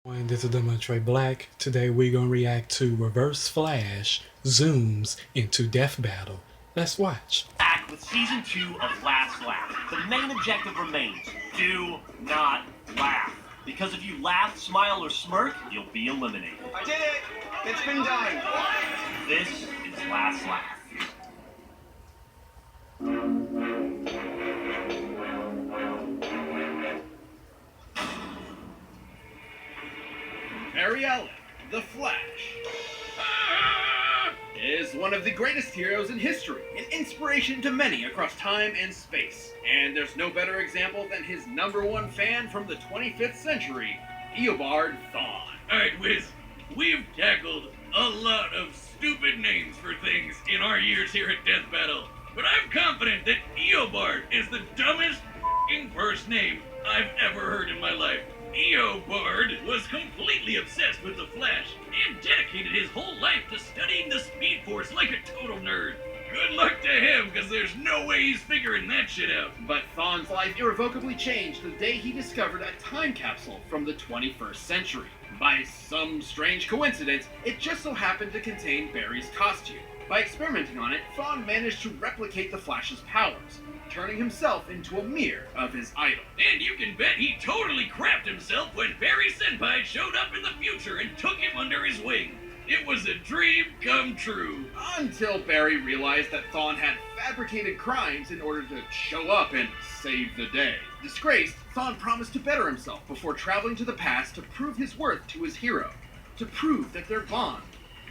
And this is Demontre Black. Today we're gonna react to Reverse Flash zooms into Death Battle. Let's watch. Back with season 2 of Last Laugh. The main objective remains: do not laugh. Because if you laugh, smile, or smirk, you'll be eliminated. I did it! It's been done! This is Last Laugh. Barry Allen, the Flash, is one of the greatest heroes in history, an inspiration to many across time and space. And there's no better example than his #1 fan from the 25th century, Eobard Thawne. Alright, Wiz, we've tackled a lot of stupid names for things in our years here at Death Battle, but I'm confident that Eobard is the dumbest f***ing first name I've ever heard in my life. Eobard was completely obsessed with the Flash and dedicated his whole life to studying the Speed Force like a total nerd. Good luck to him, because there's no way he's figuring that shit out. But Thawne's life irrevocably changed the day he discovered a time capsule from the 21st century. By some strange coincidence, it just so happened to contain Barry's costume. By experimenting on it, Thawne managed to replicate the Flash's powers, turning himself into a mirror of his idol. And you can bet he totally crapped himself when Barry Senpai showed up in the future and took him under his wing. It was a dream come true. Until Barry realized that Thawne had fabricated crimes in order to show up and save the day. Disgraced, Thawne promised to better himself before traveling to the past to prove his worth to his hero, to prove that their bond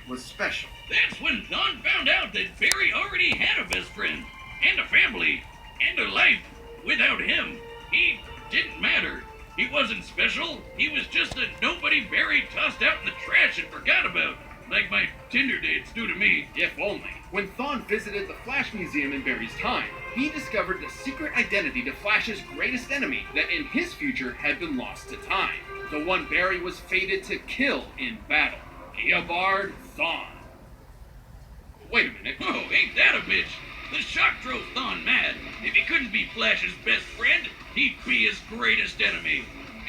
was special. That's when Thawne found out that Barry already had a best friend, and a family, and a life. Without him, he didn't matter. He wasn't special. He was just a nobody Barry tossed out in the trash and forgot about. Like my Tinder dates do to me. If only. When Thawne visited the Flash Museum in Barry's time, he discovered the secret identity to Flash's greatest enemy that in his future had been lost to time. The one Barry was fated to kill in battle. Eobard Thawne. Wait a minute. Oh, ain't that a bitch? The shock drove Thawne mad. If he couldn't be Flash's best friend, he'd be his greatest enemy.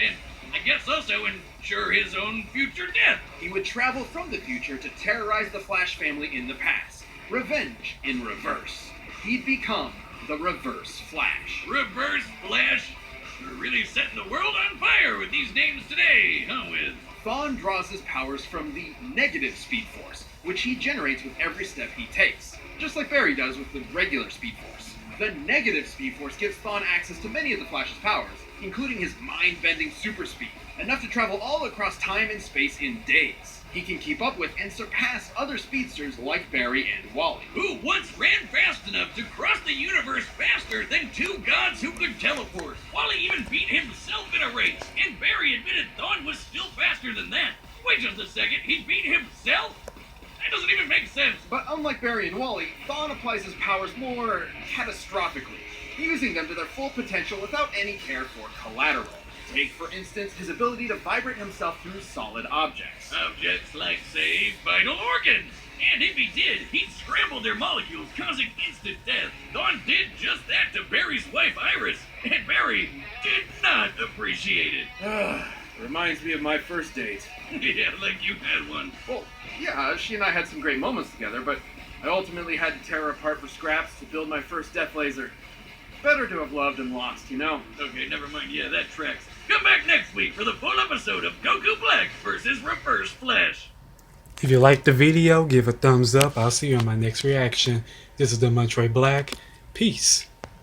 And I guess also ensure his own future death. He would travel from the future to terrorize the Flash family in the past. Revenge in reverse. He'd become the Reverse Flash. Reverse Flash? We're really setting the world on fire with these names today, huh, Wiz? Thawne draws his powers from the negative Speed Force, which he generates with every step he takes, just like Barry does with the regular Speed Force. The negative Speed Force gives Thawne access to many of the Flash's powers, including his mind-bending super speed, enough to travel all across time and space in days. He can keep up with and surpass other speedsters like Barry and Wally, who once ran fast enough to cross the universe faster than two gods who could teleport. Wally even beat himself in a race, and Barry admitted Thawne was still faster than that. Wait just a second, he beat himself? That doesn't even make sense. But unlike Barry and Wally, Thawne applies his powers more catastrophically, using them to their full potential without any care for collateral. Take, for instance, his ability to vibrate himself through solid objects. Objects like, say, vital organs. And if he did, he'd scramble their molecules, causing instant death. Thawne did just that to Barry's wife, Iris, and Barry did not appreciate it. Reminds me of my first date. Yeah, like you had one. Well, yeah, she and I had some great moments together, but I ultimately had to tear her apart for scraps to build my first death laser. Better to have loved and lost, you know? Okay, never mind. Yeah, that tracks. Come back next week for the full episode of Goku Black versus Reverse Flash. If you liked the video, give a thumbs up. I'll see you on my next reaction. This is Demontre Black. Peace.